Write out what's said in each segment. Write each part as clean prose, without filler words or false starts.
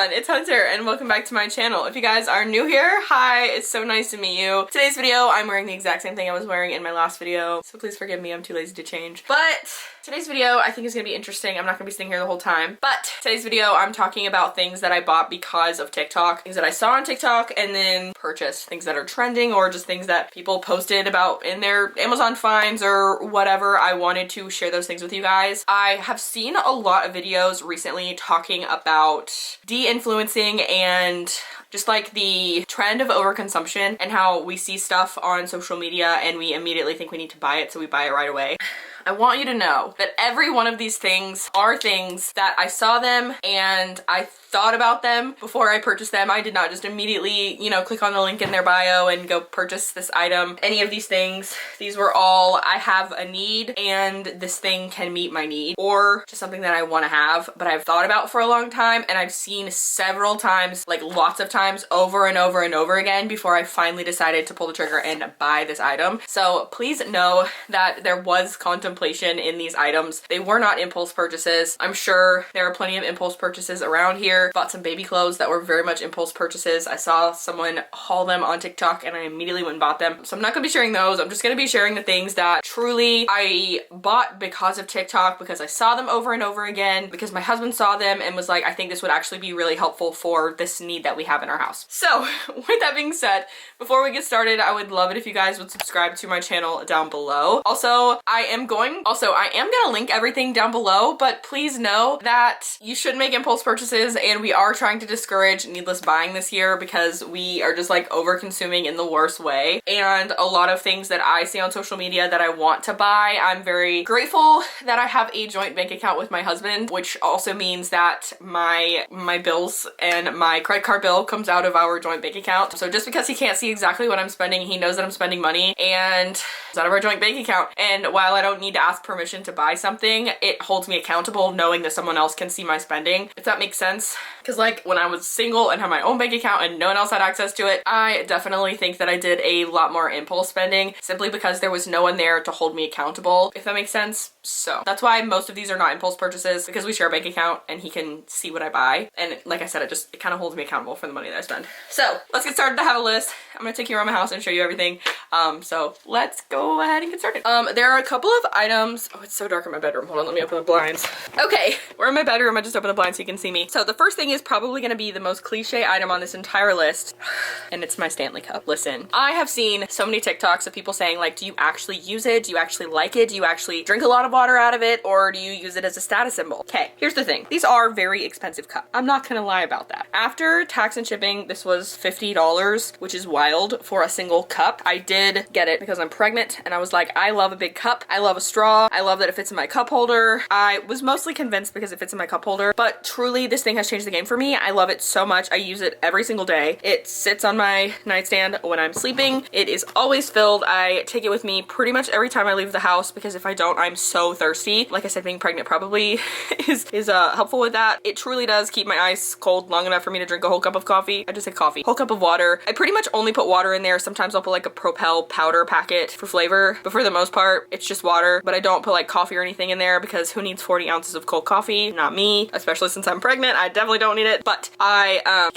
everyone, it's Hunter and welcome back to my channel. If you guys are new here, hi, it's so nice to meet you. Today's video, I'm wearing the exact same thing I was wearing in my last video, so please forgive me, I'm too lazy to change. But today's video I think is going to be interesting. I'm not going to be sitting here the whole time, but today's video I'm talking about things that I bought because of TikTok, things that I saw on TikTok and then purchased, things that are trending or just things that people posted about in their Amazon finds or whatever. I wanted to share those things with you guys. I have seen a lot of videos recently talking about de-influencing and just like the trend of overconsumption and how we see stuff on social media and we immediately think we need to buy it, so we buy it right away. I want you to know that every one of these things are things that I saw them and I thought about them before I purchased them. I did not just immediately, you know, click on the link in their bio and go purchase this item. Any of these things, these were all, I have a need and this thing can meet my need, or just something that I want to have, but I've thought about for a long time and I've seen several times, like lots of times over and over and over again before I finally decided to pull the trigger and buy this item. So please know that there was contemplation in these items. They were not impulse purchases. I'm sure there are plenty of impulse purchases around here. Bought some baby clothes that were very much impulse purchases. I saw someone haul them on TikTok and I immediately went and bought them. So I'm not gonna be sharing those. I'm just gonna be sharing the things that truly I bought because of TikTok, because I saw them over and over again, because my husband saw them and was like, I think this would actually be really helpful for this need that we have in our house. So with that being said, before we get started, I would love it if you guys would subscribe to my channel down below. Also, I am gonna link everything down below, but please know that you should make impulse purchases, and we are trying to discourage needless buying this year because we are just like over consuming in the worst way. And a lot of things that I see on social media that I want to buy, I'm very grateful that I have a joint bank account with my husband, which also means that my bills and my credit card bill comes out of our joint bank account. So just because he can't see exactly what I'm spending, he knows that I'm spending money and it's out of our joint bank account. And while I don't need to ask permission to buy something, it holds me accountable knowing that someone else can see my spending, if that makes sense. Because like when I was single and had my own bank account and no one else had access to it, I definitely think that I did a lot more impulse spending simply because there was no one there to hold me accountable, if that makes sense. So that's why most of these are not impulse purchases, because we share a bank account and he can see what I buy. And like I said, it kind of holds me accountable for the money that I spend. So let's get started. I have a list. I'm gonna take you around my house and show you everything. So let's go ahead and get started. There are a couple of items. Oh, it's so dark in my bedroom. Hold on, let me open the blinds. Okay, we're in my bedroom. I just opened the blinds so you can see me. So the first thing is probably gonna be the most cliche item on this entire list, and it's my Stanley cup. Listen, I have seen so many TikToks of people saying like, do you actually use it? Do you actually like it? Do you actually drink a lot of water out of it? Or do you use it as a status symbol? Okay, here's the thing. These are very expensive cups. I'm not gonna lie about that. After tax and shipping, this was $50, which is wild for a single cup. I did get it because I'm pregnant and I was like, I love a big cup. I love a straw. I love that it fits in my cup holder. I was mostly convinced because it fits in my cup holder, but truly this thing has changed the game for me. I love it so much. I use it every single day. It sits on my nightstand when I'm sleeping. It is always filled. I take it with me pretty much every time I leave the house because if I don't, I'm so thirsty. Like I said, being pregnant probably is helpful with that. It truly does keep my ice cold long enough for me to drink a whole cup of coffee. I just said coffee. Whole cup of water. I pretty much only put water in there. Sometimes I'll put like a Propel powder packet for flavor, but for the most part, it's just water. But I don't put like coffee or anything in there because who needs 40 ounces of cold coffee? Not me, especially since I'm pregnant. I definitely don't need it. But I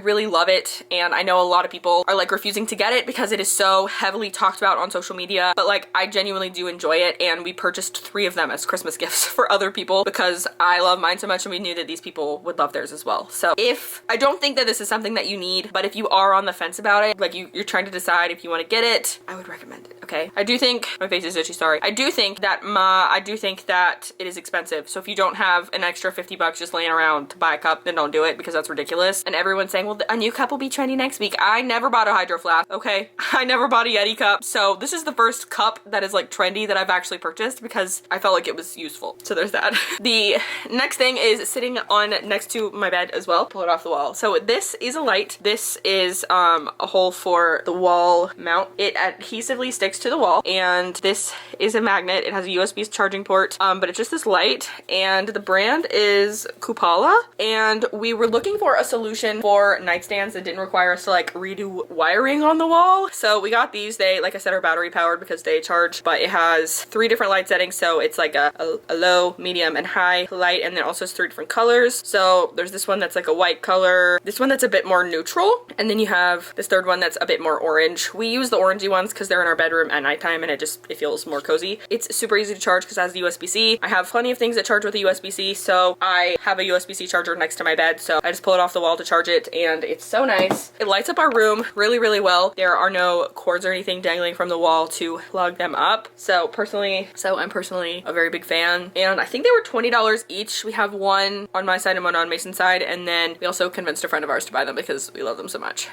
really love it, and I know a lot of people are like refusing to get it because it is so heavily talked about on social media, but like I genuinely do enjoy it, and we purchased 3 of them as Christmas gifts for other people because I love mine so much and we knew that these people would love theirs as well. So I don't think that this is something that you need, but if you are on the fence about it, like you're trying to decide if you want to get it, I would recommend it, okay? I do think, my face is itchy, sorry. I do think that it is expensive. So if you don't have an extra 50 bucks just laying around to buy a cup, then don't do it because that's ridiculous. And everyone's saying, well, a new cup will be trendy next week. I never bought a Hydro Flask, okay? I never bought a Yeti cup. So this is the first cup that is like trendy that I've actually purchased because I felt like it was useful. So there's that. The next thing is sitting on next to my bed as well. Pull it off the wall. So this is a light. This is a hole for the wall mount. It adhesively sticks to the wall, and this is a magnet magnet. It has a USB charging port, but it's just this light, and the brand is Kupala. And we were looking for a solution for nightstands that didn't require us to like redo wiring on the wall. So we got these. They, like I said, are battery powered because they charge, but it has 3 different light settings. So it's like a low, medium, and high light, and then also has 3 different colors. So there's this one that's like a white color, this one that's a bit more neutral, and then you have this third one that's a bit more orange. We use the orangey ones because they're in our bedroom at nighttime, and it feels more cozy. It's super easy to charge because it has the USB-C. I have plenty of things that charge with a USB-C, so I have a USB-C charger next to my bed, so I just pull it off the wall to charge it, and it's so nice. It lights up our room really, really well. There are no cords or anything dangling from the wall to plug them up. So I'm personally a very big fan, and I think they were $20 each. We have one on my side and one on Mason's side, and then we also convinced a friend of ours to buy them because we love them so much.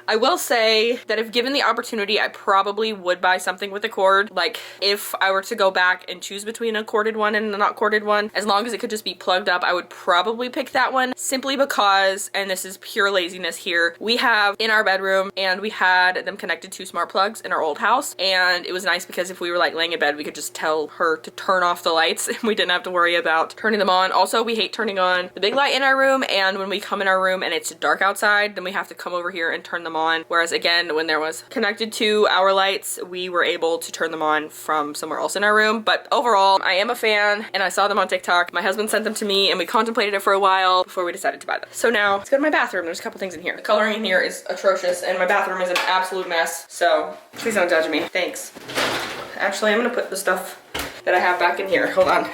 I will say that if given the opportunity, I probably would buy something with a cord. Like if I were to go back and choose between a corded one and a not corded one, as long as it could just be plugged up, I would probably pick that one, simply because, and this is pure laziness here, we have in our bedroom, and we had them connected to smart plugs in our old house, and it was nice because if we were like laying in bed, we could just tell her to turn off the lights and we didn't have to worry about turning them on. Also, we hate turning on the big light in our room, and when we come in our room and it's dark outside, then we have to come over here and turn them on. Whereas again, when there was connected to our lights, we were able to turn them on from somewhere else in our room. But overall, I am a fan, and I saw them on TikTok. My husband sent them to me, and we contemplated it for a while before we decided to buy them. So now let's go to my bathroom. There's a couple things in here. The coloring in here is atrocious, and my bathroom is an absolute mess. So please don't judge me. Thanks. Actually, I'm gonna put the stuff that I have back in here. Hold on.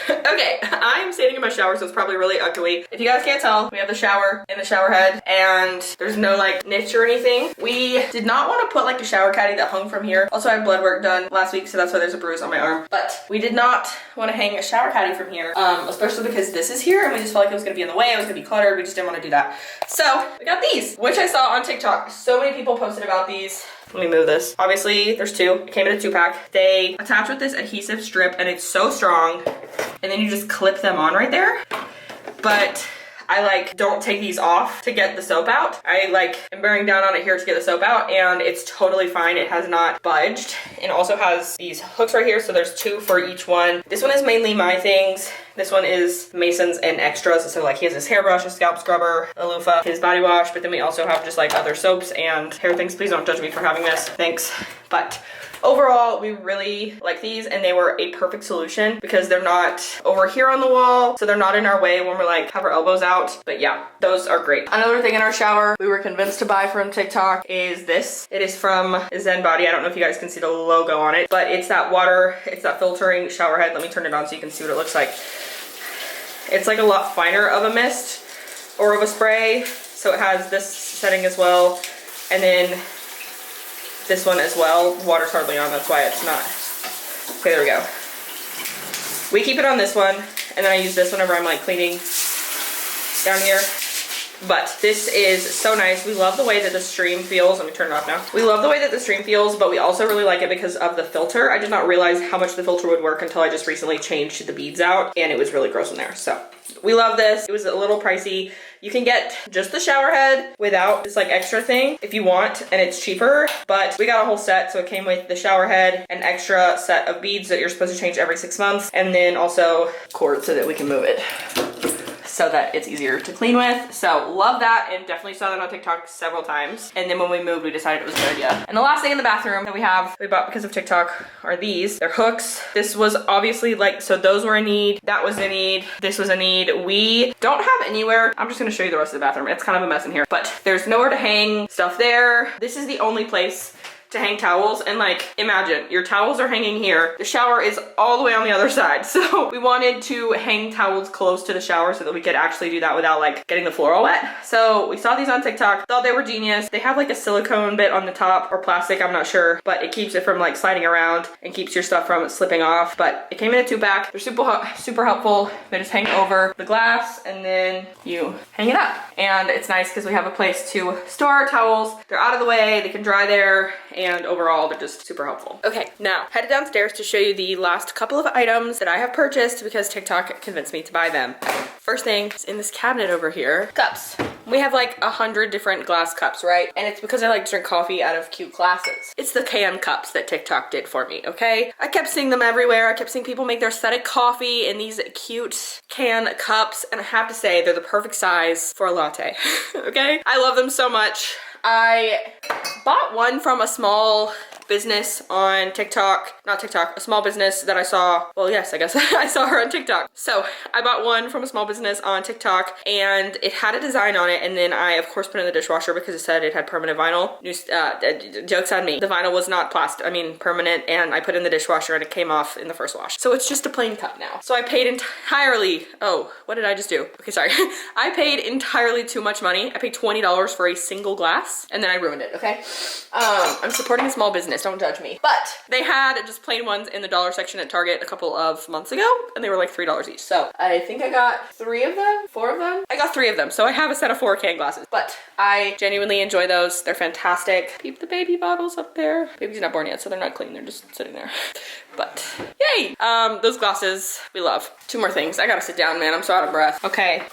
Okay, I'm standing in my shower, so it's probably really ugly. If you guys can't tell, we have the shower and the shower head, and there's no like niche or anything. We did not want to put like a shower caddy that hung from here. Also, I had blood work done last week, so that's why there's a bruise on my arm. But we did not want to hang a shower caddy from here, especially because this is here, and we just felt like it was gonna be in the way. It was gonna be cluttered. We just didn't want to do that. So we got these, which I saw on TikTok. So many people posted about these. Let me move this. Obviously, there's 2. It came in a 2-pack. They attach with this adhesive strip, and it's so strong. And then you just clip them on right there. But I like don't take these off to get the soap out. I like am bearing down on it here to get the soap out, and it's totally fine. It has not budged. It also has these hooks right here, so there's 2 for each one. This one is mainly my things. This one is Mason's and extras. So like he has his hairbrush, his scalp scrubber, a loofah, his body wash, but then we also have just like other soaps and hair things. Please don't judge me for having this. Thanks. But overall, we really like these, and they were a perfect solution because they're not over here on the wall, so they're not in our way when we're like have our elbows out. But yeah, those are great. Another thing in our shower we were convinced to buy from TikTok is this. It is from Zen Body. I don't know if you guys can see the logo on it, but it's that water, it's that filtering shower head. Let me turn it on so you can see what it looks like. It's like a lot finer of a mist or of a spray, so it has this setting as well, and then this one as well. Water's hardly on, that's why it's not. Okay, there we go. We keep it on this one, and then I use this whenever I'm like cleaning down here. But this is so nice. We love the way that the stream feels. Let me turn it off now. We love the way that the stream feels, but we also really like it because of the filter. I did not realize how much the filter would work until I just recently changed the beads out, and it was really gross in there. So we love this. It was a little pricey. You can get just the shower head without this like extra thing if you want, and it's cheaper, but we got a whole set. So it came with the shower head, an extra set of beads that you're supposed to change every 6 months, and then also cord so that we can move it so that it's easier to clean with. So love that, and definitely saw that on TikTok several times. And then when we moved, we decided it was a good idea. And the last thing in the bathroom that we bought because of TikTok are these. They're hooks. This was obviously like, so those were a need, that was a need, this was a need. We don't have anywhere. I'm just gonna show you the rest of the bathroom. It's kind of a mess in here, but there's nowhere to hang stuff there. This is the only place to hang towels, and like imagine your towels are hanging here, the shower is all the way on the other side. So we wanted to hang towels close to the shower so that we could actually do that without like getting the floor all wet. So we saw these on TikTok, thought they were genius. They have like a silicone bit on the top, or plastic, I'm not sure, but it keeps it from like sliding around and keeps your stuff from slipping off. But it came in a 2-pack. They're super helpful. They just hang over the glass and then you hang it up, and it's nice because we have a place to store our towels. They're out of the way, they can dry there, and overall they're just super helpful. Okay, now headed downstairs to show you the last couple of items that I have purchased because TikTok convinced me to buy them. First thing is in this cabinet over here, cups. We have like 100 different glass cups, right? And it's because I like to drink coffee out of cute glasses. It's the can cups that TikTok did for me, okay? I kept seeing them everywhere. I kept seeing people make their aesthetic coffee in these cute can cups, and I have to say they're the perfect size for a latte, okay? I love them so much. I bought one from a small business on TikTok, not TikTok, a small business that I saw, well, yes, I guess I saw her on TikTok. So I bought one from a small business on TikTok, and it had a design on it, and then I of course put it in the dishwasher because it said it had permanent vinyl. Joke's on me. The vinyl was not permanent, and I put it in the dishwasher and it came off in the first wash. So it's just a plain cup now. So I paid entirely, oh, what did I just do? Okay, sorry. I paid entirely too much money. I paid $20 for a single glass, and then I ruined it, okay? I'm supporting a small business. Don't judge me. But they had just plain ones in the dollar section at Target a couple of months ago, and they were like $3 each. So I think I got 3 of them, 4 of them. I got 3 of them. So I have a set of 4 can glasses, but I genuinely enjoy those. They're fantastic. Keep the baby bottles up there. Baby's not born yet, so they're not clean. They're just sitting there. But yay! Those glasses we love. 2 more things. I gotta sit down, man. I'm so out of breath. Okay.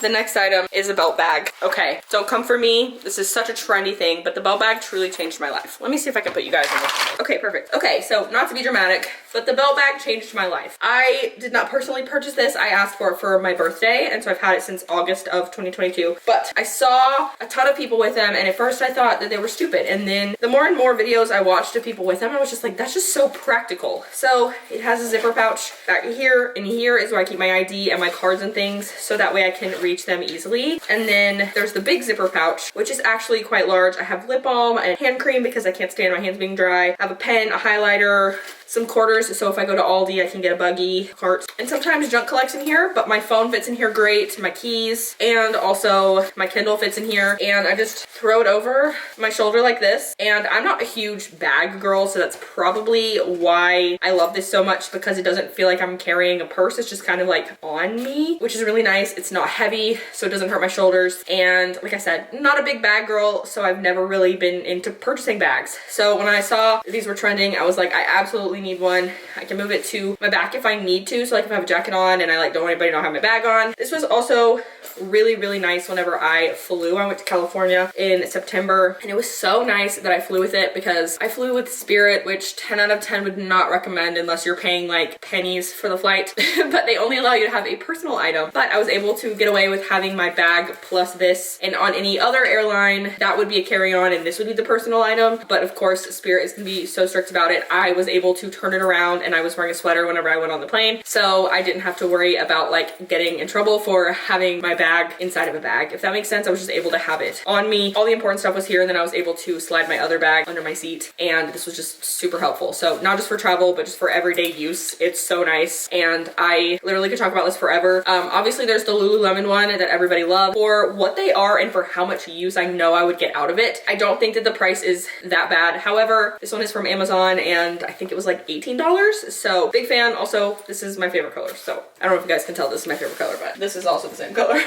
The next item is a belt bag. Okay, don't come for me. This is such a trendy thing, but the belt bag truly changed my life. Let me see if I can put you guys in this. Okay, perfect. Okay, so not to be dramatic, but the belt bag changed my life. I did not personally purchase this. I asked for it for my birthday, and so I've had it since August of 2022. But I saw a ton of people with them, and at first I thought that they were stupid. And then the more and more videos I watched of people with them, I was just like, that's just so practical. So it has a zipper pouch back here, and here is where I keep my ID and my cards and things, so that way I can reach them easily. And then there's the big zipper pouch, which is actually quite large. I have lip balm and hand cream because I can't stand my hands being dry. I have a pen, a highlighter, some quarters, so if I go to Aldi, I can get a buggy cart. And sometimes junk collects in here, but my phone fits in here great, my keys, and also my Kindle fits in here. And I just throw it over my shoulder like this. And I'm not a huge bag girl, so that's probably why I love this so much, because it doesn't feel like I'm carrying a purse. It's just kind of like on me, which is really nice. It's not heavy, so it doesn't hurt my shoulders. And like I said, not a big bag girl, so I've never really been into purchasing bags. So when I saw these were trending, I was like, I absolutely need one. I can move it to my back if I need to. So like if I have a jacket on and I like don't want anybody to know I have my bag on. This was also really, really nice whenever I flew. I went to California in September, and it was so nice that I flew with it, because I flew with Spirit, which 10 out of 10 would not recommend unless you're paying like pennies for the flight. But they only allow you to have a personal item. But I was able to get away with having my bag plus this, and on any other airline that would be a carry-on and this would be the personal item. But of course Spirit is gonna be so strict about it. I was able to turn it around, and I was wearing a sweater whenever I went on the plane, so I didn't have to worry about like getting in trouble for having my bag inside of a bag, if that makes sense. I was just able to have it on me. All the important stuff was here, and then I was able to slide my other bag under my seat, and this was just super helpful. So not just for travel, but just for everyday use. It's so nice, and I literally could talk about this forever. Obviously there's the Lululemon one that everybody loves. For what they are and for how much use I know I would get out of it, I don't think that the price is that bad. However, this one is from Amazon, and I think it was like $18, so big fan. Also, this is my favorite color, so I don't know if you guys can tell this is my favorite color, but this is also the same color.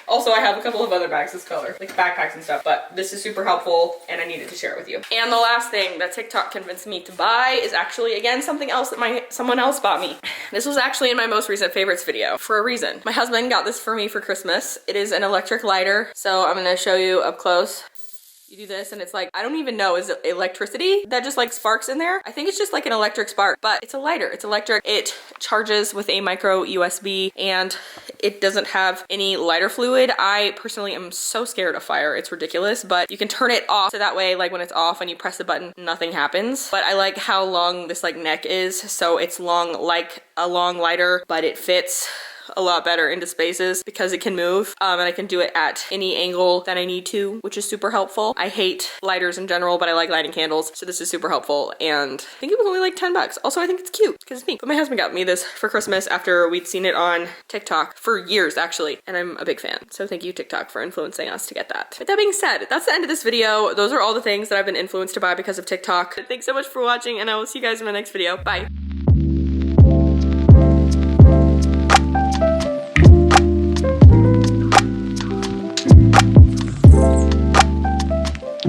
Also, I have a couple of other bags this color, like backpacks and stuff, but this is super helpful, and I needed to share it with you. And the last thing that TikTok convinced me to buy is actually, again, something else that someone else bought me. This was actually in my most recent favorites video for a reason. My husband got this for me for Christmas. It is an electric lighter, so I'm gonna show you up close. You do this and it's like, I don't even know, is it electricity that just like sparks in there? I think it's just like an electric spark, but it's a lighter, it's electric. It charges with a micro USB, and it doesn't have any lighter fluid. I personally am so scared of fire, it's ridiculous, but you can turn it off so that way like when it's off and you press the button, nothing happens. But I like how long this like neck is, so it's long like a long lighter, but it fits a lot better into spaces because it can move, and I can do it at any angle that I need to, which is super helpful. I hate lighters in general, but I like lighting candles, so this is super helpful, and I think it was only like 10 bucks. Also, I think it's cute because it's pink. But my husband got me this for Christmas after we'd seen it on TikTok for years actually, and I'm a big fan. So thank you TikTok for influencing us to get that. With that being said, that's the end of this video. Those are all the things that I've been influenced to buy because of TikTok. Thanks so much for watching, and I will see you guys in my next video. Bye.